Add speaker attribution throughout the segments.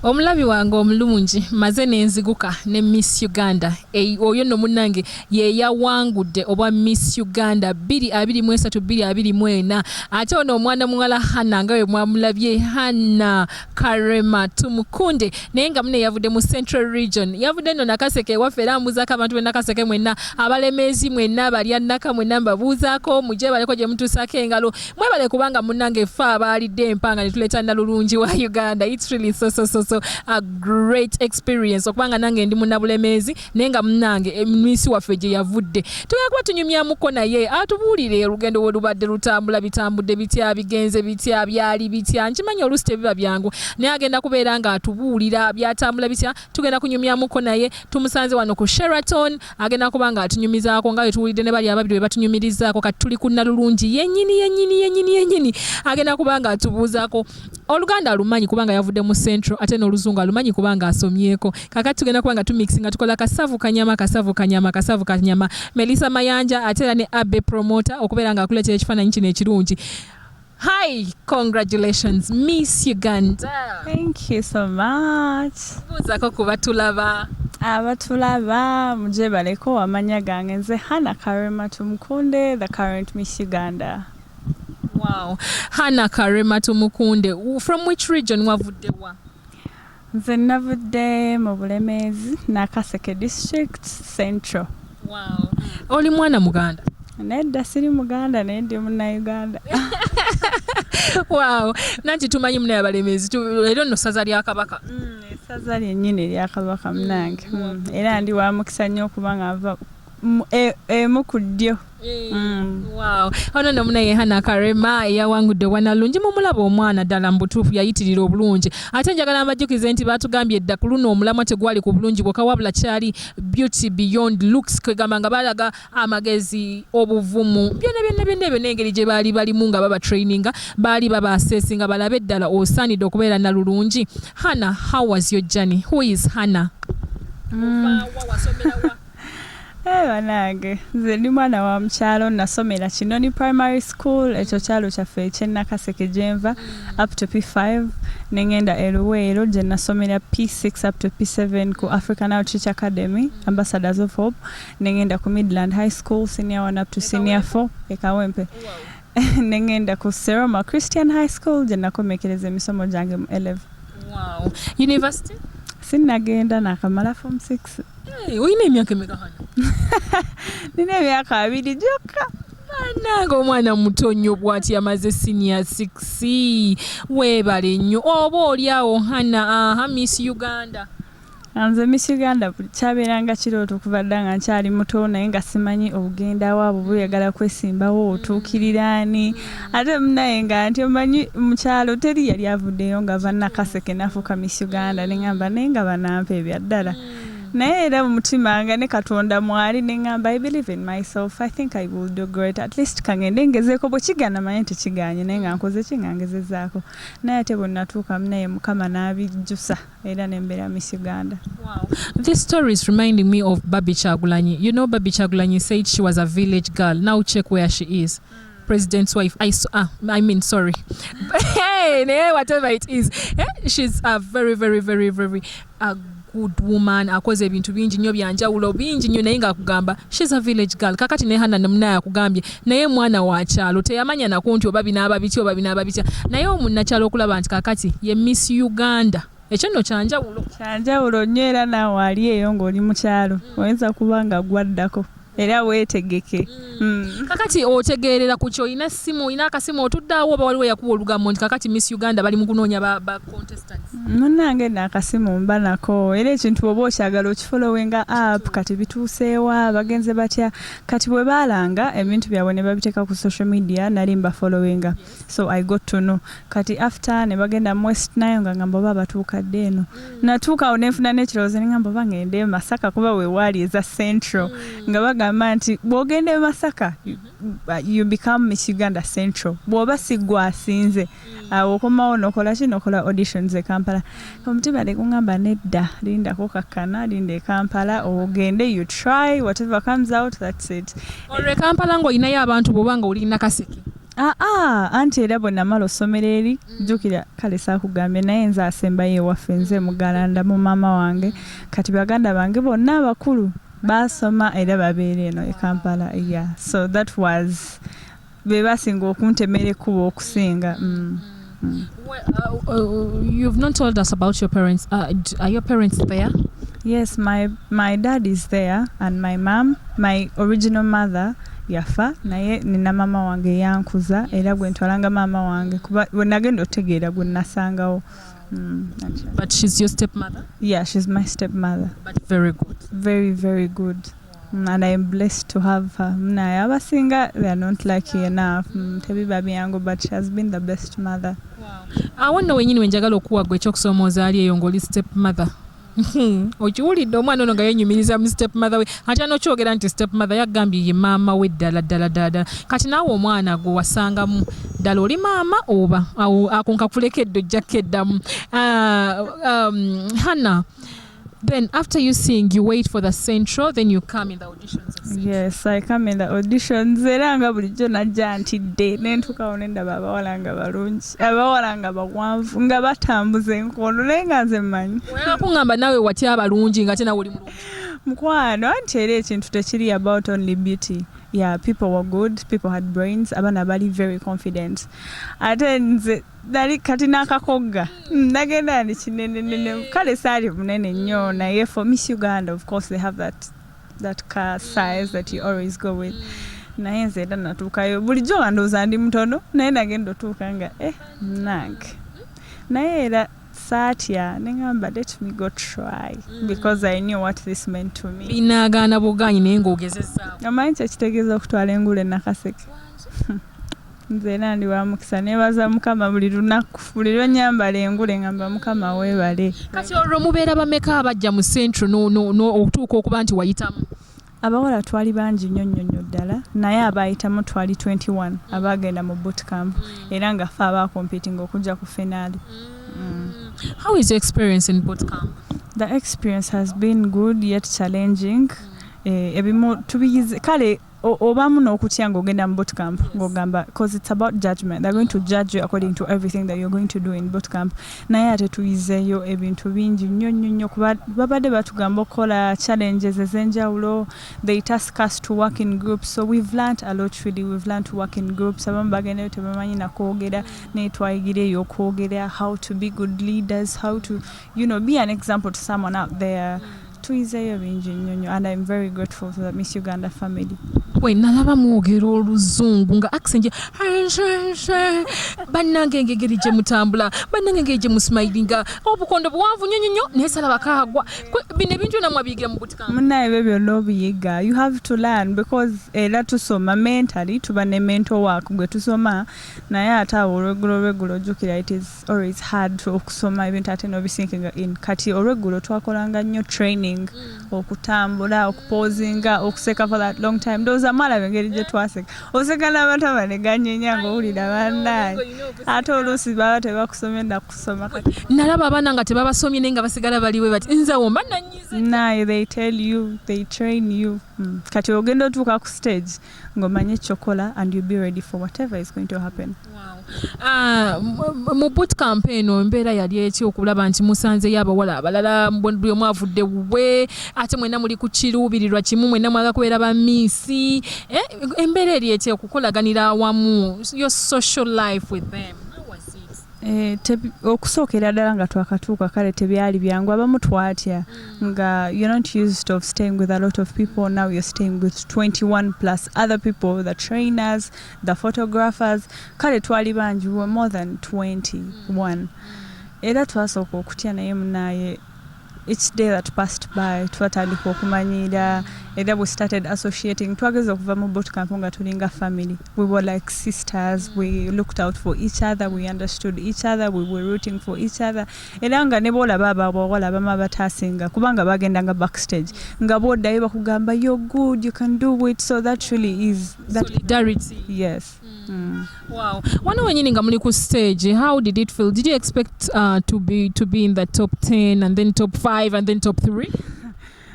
Speaker 1: Omulabi wange omulungi maze nenziguka ne Miss Uganda oyo nno munnange ye yawangudde obwa Miss Uganda 2023-2024 ate ono omwana muwala Hannah nga we mwamulabye Hannah Karema tumukunde naye nga mune yavudde mu Central Region yavudde nno Nakaseke waffe era mbuzaako abantu be Nakaseke mwenna abalemeezi mwenna balya Naka mwenna mbabuuzaako mujje baleko gye mutuusaako engalo mwebale kubanga munnange ffe abaalidde empanga ne tuleeta Nalulungi wa Uganda. It's really so a great experience okubanga nange ndi munnabulemeezi naye nga munnange emisi waffe gye yavudde tugenda kuba tunyumyamuko naye atubuulire olugendo we lubadde lutambula bitambudde bitya bigenze bitya byali bitya nkimanyi oluusi tebiba byangu naye agenda kubeera nga atubuulira byatambula bitya tugenda kunyumyamuko naye tumusanze wano ku Sheraton agenda kuba nga atunyumizaako nga we tuwulidde ne bali ababiri we batunyumirizaako kati tuli ku Nalulungi yennyini agenda kuba nga atubuuzaako Oluganda alumanyi kubanga yavudde mu Central ate n'Oluzungu alumanyi kubanga asomyeko kakati tugenda kubanga tumixinga tukola kasavu kanyama Melissa Mayanja ate era ne Abe promoter okubeera nga akuleetera ekifaananyi kino ekirungi. Hi, congratulations Miss Uganda.
Speaker 2: Thank you so much.
Speaker 1: Buuzako kuba tulaba
Speaker 2: abatulaba muje baleko amanya gange nze Hannah Karema tumukunde, the current Miss Uganda.
Speaker 1: Wow. Hannah Karema tumukunde. From which region wavudde wa?
Speaker 2: Nze navudde mu Bulemeezi, Nakaseke district, Central.
Speaker 1: Wow. Oli mwana Muganda?
Speaker 2: Nedda siri Muganda naye ndi munnauganda.
Speaker 1: Wow. Nanti tumanyi muna Abalemeezi. Era nno ssaza lya Kabaka.
Speaker 2: Essaza lyennyini erya Kabaka munnange. Era ndi wa mukisa nnyo okubanga ava emu ku ddyo.
Speaker 1: Wow. Ono nno munaye Hannah Karema eyawangudde Nalulungi mumulaba omwana ddala mbutuufu yayitirira obulungi ate njagala mbajjukize nti baatugambye edda ku luno omulamwa tegwali ku bulungi bwokka wabula kyali beauty beyond looks kwegamba nga balaga amagezi obuvumu byonna ebyo n'engeri gye baali balimu nga baba traininga baali baba assessinga balabe eddala osaanidde okubeera Nalulungi. Hannah, how was your journey? Who is Hannah?
Speaker 2: Banange nze ndi mwana wa mukyalo nasomera Kinoni primary school ekyo kyalo kyaffe ekyenakaseke gyenva up to P5 nengenda Eluweero gye nasomera P6 up to P7 ku African Outreach Academy Ambassadors of Hope nengenda ku Midland High School senior 1 up to senior 4 ekawempe nengenda ku Seroma Christian High School gye nakomekereza emisomo gyange mu 11.
Speaker 1: Wow. University?
Speaker 2: Sinnagenda nakamala form 6.
Speaker 1: Oyina emyaka emeka hano?
Speaker 2: Nina emyaka 2 gyokka.
Speaker 1: Bannange omwana muto nnyo bw'ati yamaze senior 6 weebale nnyo oba oliawo Hannah Miss Uganda.
Speaker 2: Nze Miss Uganda kyabeeranga kirooto okuva dda nga nkyali muto naye nga simanyi obugenda waabo buyagala kwesimbawo otuukiriraani ate munaye nga nti omanyi mukyalo teri yali avuddeyo nga ava Nakaseke nafuuka Miss Uganda neŋŋamba naye nga banampa ebya ddala naye era mu mutima nga ne Katonda mwali neŋŋamba I believe in myself, I think I will do great, at least kangende ngezeeko bwe kigana manye tekiganye naye nga nkoze ki nga ngezezaako naye ate bwe natuuka naye Mukama n'abijjusa era nembeera Miss Uganda.
Speaker 1: Wow. This story is reminding me of Babi Kyagulanyi. You know Babi Kyagulanyi said she was a village girl. Now check where she is. President's wife. Sorry. Hey, whatever it is. She's a very good woman. Akoze ebintu bingi nnyo byanjawulo bingi nnyo naye nga akugamba she's a village girl. Kakati ne Hannah namunaye akugambye naye mwana wa kyalo teyamanya nako nti oba binaaba bitya naye omunnakyalo okulaba nti kakati ye Miss Uganda. Ekyo nno kyanjawulo nnyo era naawe ali eyo ng'oli mu kyalo oyinza kuba nga gwaddako era weetegeke. Kakati otegeerera ku kyo olina ssimu olina akasimu otuddeawo oba waliwo yakuba olugambo nti kakati Miss Uganda bali mu kunoonya ba contestants?
Speaker 2: Munnange n'akasimu mba nako era ekintu oba okyagala okifolowinga app kati bituuseewa bagenze batya kati bwe baalanga ebintu byabwe ne babiteeka ku social media nali mbafolowinga so I got to know kati after ne bagenda mu West Nile nga ngamba oba batuuka dde eno natuukawo nenfuna n'ekirowoozo ne ngamba oba ngende Masaka kuba we waali eza Central nga bagamba nti bw'ogenda e Masaka you become Miss Uganda Central bw'oba si gwe asinze awo okomawo nokola ki nokola auditions e Kampala omutima nekungamba nedda lindako kakkana linde e Kampala ogende you try whatever comes out that's it.
Speaker 1: Olwe Kampala ng'olinayo abantu bw'oba nga oli Nakaseke?
Speaker 2: anti era bwe namala osomero eri jjukira kale saakugambye naye nze asembayo ewaffe nze mugalanda mu maama wange kati baganda bange bonna abakulu baasoma era babeera eno e Kampala. So that was be basinga okuntemera ekkubo okusinga.
Speaker 1: You've not told us about your parents. Are your parents there?
Speaker 2: Yes, my dad is there and my mom, my original mother yafa naye nina mama wange yankuza era gwe ntwalanga mama wange kuba nagenda otegeera gwe nasangawo.
Speaker 1: But she's your stepmother?
Speaker 2: Yeah, she's my stepmother.
Speaker 1: But very good.
Speaker 2: Very, very good. And I am blessed to have her. Naye abasinga they are not lucky enough. Tebi babi yangu, but she has been the best mother.
Speaker 1: Wow. Awanno wenyini wenjagala okuwa gwe ekyokusomooza ali eyo ng'oli stepmother. Okiwulidde omwana ono nga yenyumiriza mu stepmother we ate n'okyogera nti stepmother yagambye ye maama we ddala. Kati naawe omwana gwe wasangamu ddala oli maama oba ako nkakulekedde ojjako eddamu. Hannah, then after you sing, you wait for the central, then you come in the auditions.
Speaker 2: Yes, I come in the auditions. Era nga bulijjo najja ntidde ne ntuukawo ne ndaba abawala nga balungi, abawala nga bawanvu nga batambuza enkono naye nga nze mmanyi.
Speaker 1: Kungamba naawe watya abalungi nga ate nawe oli mulungi.
Speaker 2: Mukwano anti era ekintu tekiri about only beauty. Yeah, people were good, people had brains, abana bali very confident. Ate nze dali kati nakakogga nagenda ndi kinene kale saali munene nnyo naye for Miss Uganda of course they have that car size that you always go with. Naye nze era natuukayo bulijjo nga ndowooza ndi mutono naye nagenda otuuka nga nange naye era saatya nengamba let me go try because I knew what this meant to me.
Speaker 1: Binaagaana buganyi naye ng'ogezezaawo.
Speaker 2: Omanyi kyekitegeeza okutwala engule nakaseke. Nze era ndi wa mukisa neebaza Mukama buli lunaku buli lw'ennyambala engule ngamba Mukama weebale.
Speaker 1: Kati olwo mubeera bameka abajja mu central okutuuka okuba nti wayitamu?
Speaker 2: Abawala twali bangi nnyo ddala naye abaayitamu twali 21 abaagenda mu bootcamp era nga ffe abaakompitinga okujja ku finale.
Speaker 1: How is your experience in bootcamp?
Speaker 2: The experience has been good yet challenging. Ebimu tubiyize kale obamu n'okutya ng'ogenda mu bootcamp ng'ogamba because it's about judgment. They're going to judge you according to everything that you're going to do in bootcamp. Naye ate tuyizeeyo ebintu bingi nnyo kuba babadde batugamba okukola challenges ez'enjawulo. They task us to work in groups, so we've learnt a lot really. We've learnt to work in groups. Abamu bagendayo tebamanyi na kwogera naye twayigireyo okwogera, how to be good leaders, how to be an example to someone out there. Tuyizeeyo bingi nnyo and I'm very grateful to the Miss Uganda family.
Speaker 1: We nalaba mwogera oluzungu nga accent bannange engegeri gye mutambula bannange engeri gye musmilinga obukondo buwanvu nnyo naye salaba kaagwa bino ebintu byonna mwabiyigira mu bootcamp.
Speaker 2: Munnaye ebyo byonna obiyiga. You have to learn because era tusoma mentally tuba ne mental work gwe tusoma naye ate awo olweggulo ojjukira it is always hard okusoma ebintu ate n'obisinkinga in. Kati olweggulo twakolanga nnyo training okutambula okupozinga okuseka for that long time. Those amala bengeri gye twaseka oseka n'abataba ne ganyenya ng'owulira bannaye ate oluusi baba tebakusomye ndakusoma.
Speaker 1: Nalaba abaana nga tebabasomye naye nga basigala baliwe bati nze womba nanyize.
Speaker 2: Naye they tell you, they train you. Kati ogenda otuuka ku stage ng'omanye ky'okola and you be ready for whatever is going to happen.
Speaker 1: Mu bootcamp eno embeera yali eki okulaba nti musanzeyo abawala abalala buli omu avudde wuwe ate mwenna muli ku kiruubirirwa kimu mwenna mwaga kubeera ba miisi embeera eri eti okukolaganira awamu your social life with them.
Speaker 2: Okusookera ddala nga twakatuuka kale tebyali byangu abamu twatya nga you're not used of staying with a lot of people. Now you're staying with 21 plus other people, the trainers, the photographers. Kale twali bangi, we were more than 21. Era twasooka okutya naye munaye each day that passed by twatandika okumanyira era we started associating. Twageza okuva mu bootcamp nga tulinga family. We were like sisters. We looked out for each other. We understood each other. We were rooting for each other. Era nga ne boolaba abawala bama bataasinga kubanga bagendanga backstage nga boddayo bakugamba you're good, you can do it. So that really is that
Speaker 1: solidarity.
Speaker 2: Yes.
Speaker 1: Wow. Wano wenyini nga muli ku stage, how did it feel? Did you expect to be in the top 10 and then top 5 and then top 3?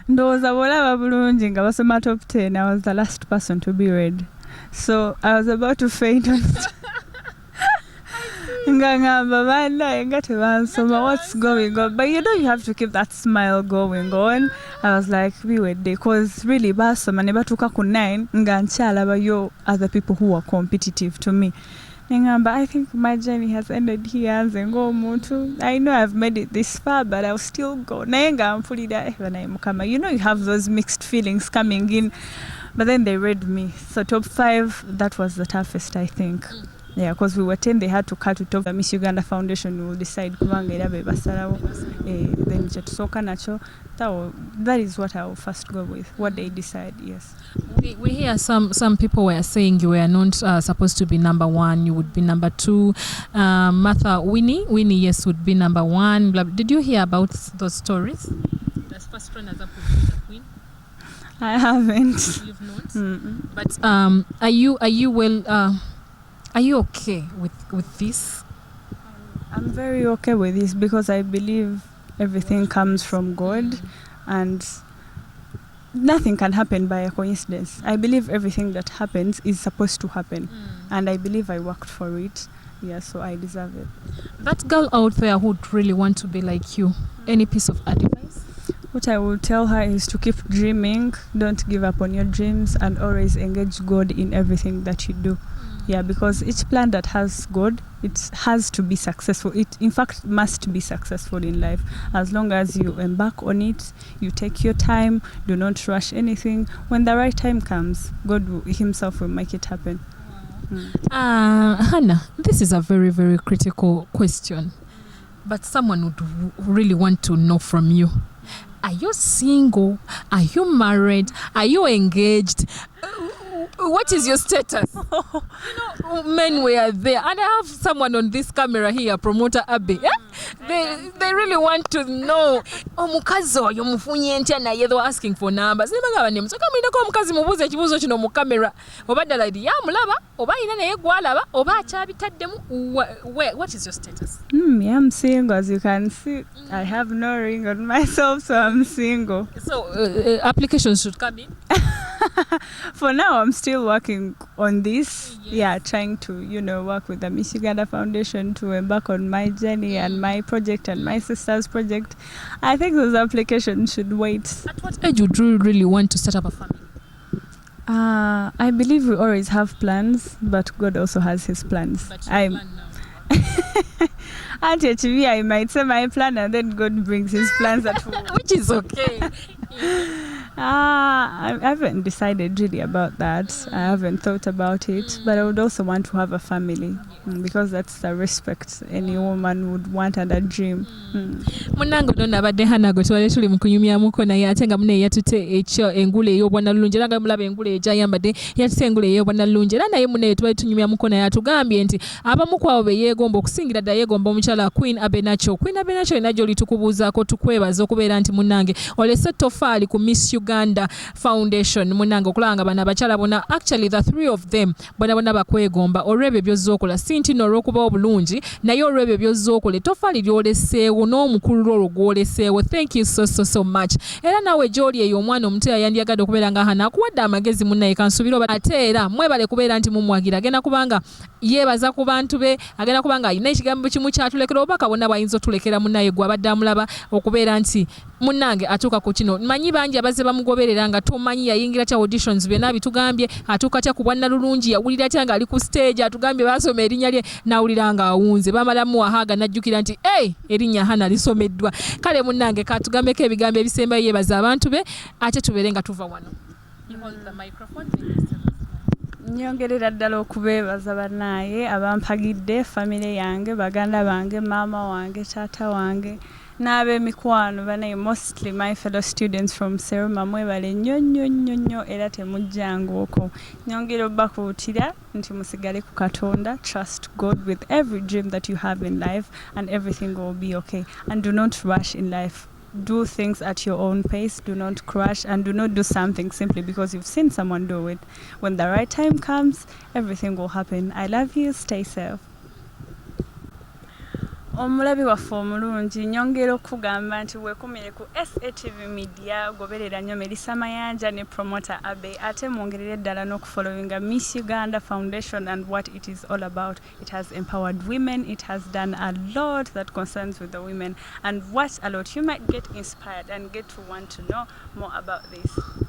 Speaker 2: Ndowooza bw'olaba bulungi nga basoma top 10, I was the last person to be read. So I was about to faint on it. ngangamba bana nga tebansoma, what's going on? But you know, you have to keep that smile going on. I was like, we were there, because really basoma ne batuuka ku 9 nga nkyalabayo other people who were competitive to me. Ngamba, I think my journey has ended here. Nze ng'omuntu, I know I've made it this far, but I'll still go. Naye nga mpulira naye Mukama. You know, you have those mixed feelings coming in, but then they read me. So top 5, that was the toughest, I think. Yeah, because we were 10, they had to cut to top. The Miss Uganda Foundation will decide kubanga era be basalawo. Then kyetusooka nakyo. That is what I will first go with, what they decide, yes.
Speaker 1: We hear some people were saying you were not supposed to be number 1, you would be number 2. Martha, Winnie, yes, would be number 1. Did you hear about those stories? The first runners-up would be the queen?
Speaker 2: I haven't.
Speaker 1: You've not?
Speaker 2: Mm-mm.
Speaker 1: But are you okay with this?
Speaker 2: I'm very okay with this because I believe everything comes from God and nothing can happen by a coincidence. I believe everything that happens is supposed to happen and I believe I worked for it. Yeah, so I deserve it.
Speaker 1: That girl out there who would really want to be like you, any piece of advice?
Speaker 2: What I will tell her is to keep dreaming, don't give up on your dreams, and always engage God in everything that you do. Yeah, because each plan that has God, it has to be successful. It, in fact, must be successful in life. As long as you embark on it, you take your time, do not rush anything. When the right time comes, God himself will make it happen.
Speaker 1: Hannah, this is a very, very critical question. But someone would really want to know from you. Are you single? Are you married? Are you engaged? What is your status? You know, men were there. And I have someone on this camera here, promoter Abby. They really want to know. Omukazi oyo mufunye ntya naye, they were asking for numbers. Nebagamba ne musoka mwinako omukazi mubuuze ekibuuzo kino mu camera. Oba ddala idi yamulaba, oba ina naye gwalaba, oba akyabitaddemu. What is your status?
Speaker 2: Yeah, I'm single, as you can see. I have no ring on myself, so I'm single.
Speaker 1: So applications should come in?
Speaker 2: For now, I'm still working on this. Yes. Yeah, trying to, work with the Miss Uganda Foundation to embark on my journey and my project and my sister's project. I think those applications should wait.
Speaker 1: At what age would you really want to set up a family?
Speaker 2: I believe we always have plans, but God also has his plans.
Speaker 1: But you plan now.
Speaker 2: Auntie HV, I might say my plan and then God brings his plans at home.
Speaker 1: Which is okay.
Speaker 2: I haven't decided really about that. I haven't thought about it, but I would also want to have a family because that's the respect any woman would want and a dream.
Speaker 1: Munango donna abadde Hannah gwe twali tuli mu kunyumyamuko naye ate nga munaye yatute ekyo engule ey'obwannalulungi era nga mulaba engule egyayambadde yatute engule ey'obwannalulungi era naye munaye twali tunyumyamuko naye atugambye nti abamu ku abo be yeegomba okusingira ddala yeegomba omukyala Queen Abenacho era gy'oli tukubuuzaako tukwebaza okubeera nti munnange olese toffaali ku Miss Uganda Foundation munnange okulaba nga bano abakyala bonna actually the 3 of them bonna bakwegomba olw'ebyo by'ozzookola si nti n'olw'okuba obulungi naye olw'ebyo by'ozzookola ettoffaali ly'oleseewo n'omukulu olwo gw'oleseewo. Thank you so much. Era naawe gy'oli eyo omwana omuto yandiyagadde okubeera nga Hannah akuwadde amagezi munnaye kansuubira ate era mwebale kubeera nti mumwagira agenda kubanga yeebaza ku bantu be, agenda kubanga alina ekigambo kimu kyatulekera obubaka bonna bwayinza otulekera munnaye gwe abadde amulaba okubeera nti munnange atuuka ku kino. Manyi bangi abazze bamugoberera nga tomanyi yayingira kya auditions byonna bitugambye atuuka tya ku bwannalulungi yawulira tya ng'ali ku stage atugambye basoma erinnya lye n'awulira nga awunze bamalamu wahaaga n'ajjukira nti erinnya Hannah lisomeddwa. Kale munnange katugambeko ebigambo ebisembayo yeebaza abantu be ate tubeere nga tuva wano. Nyongerera
Speaker 2: ddala okubeebaza bannaaye abampagidde famire yange baganda bange maama wange taata wange n'ab'emikwano banaye mostly my fellow students from Seruma mwebale nnyo era temujjangaoko. Nyongera obbakuutira nti musigale ku Katonda, trust God with every dream that you have in life and everything will be okay, and do not rush in life. Do things at your own pace, do not crash, and do not do something simply because you've seen someone do it. When the right time comes, everything will happen. I love you, stay safe. omulabi waffe omulungi nyongera okugamba nti weekumire ku SATV Media goberera nnyo Melissa Mayanja ne promoter Abe ate mwongerere ddala n'okufollowinga Miss Uganda Foundation and what it is all about. It has empowered women, it has done a lot that concerns with the women and what a lot. You might get inspired and get to want to know more about this.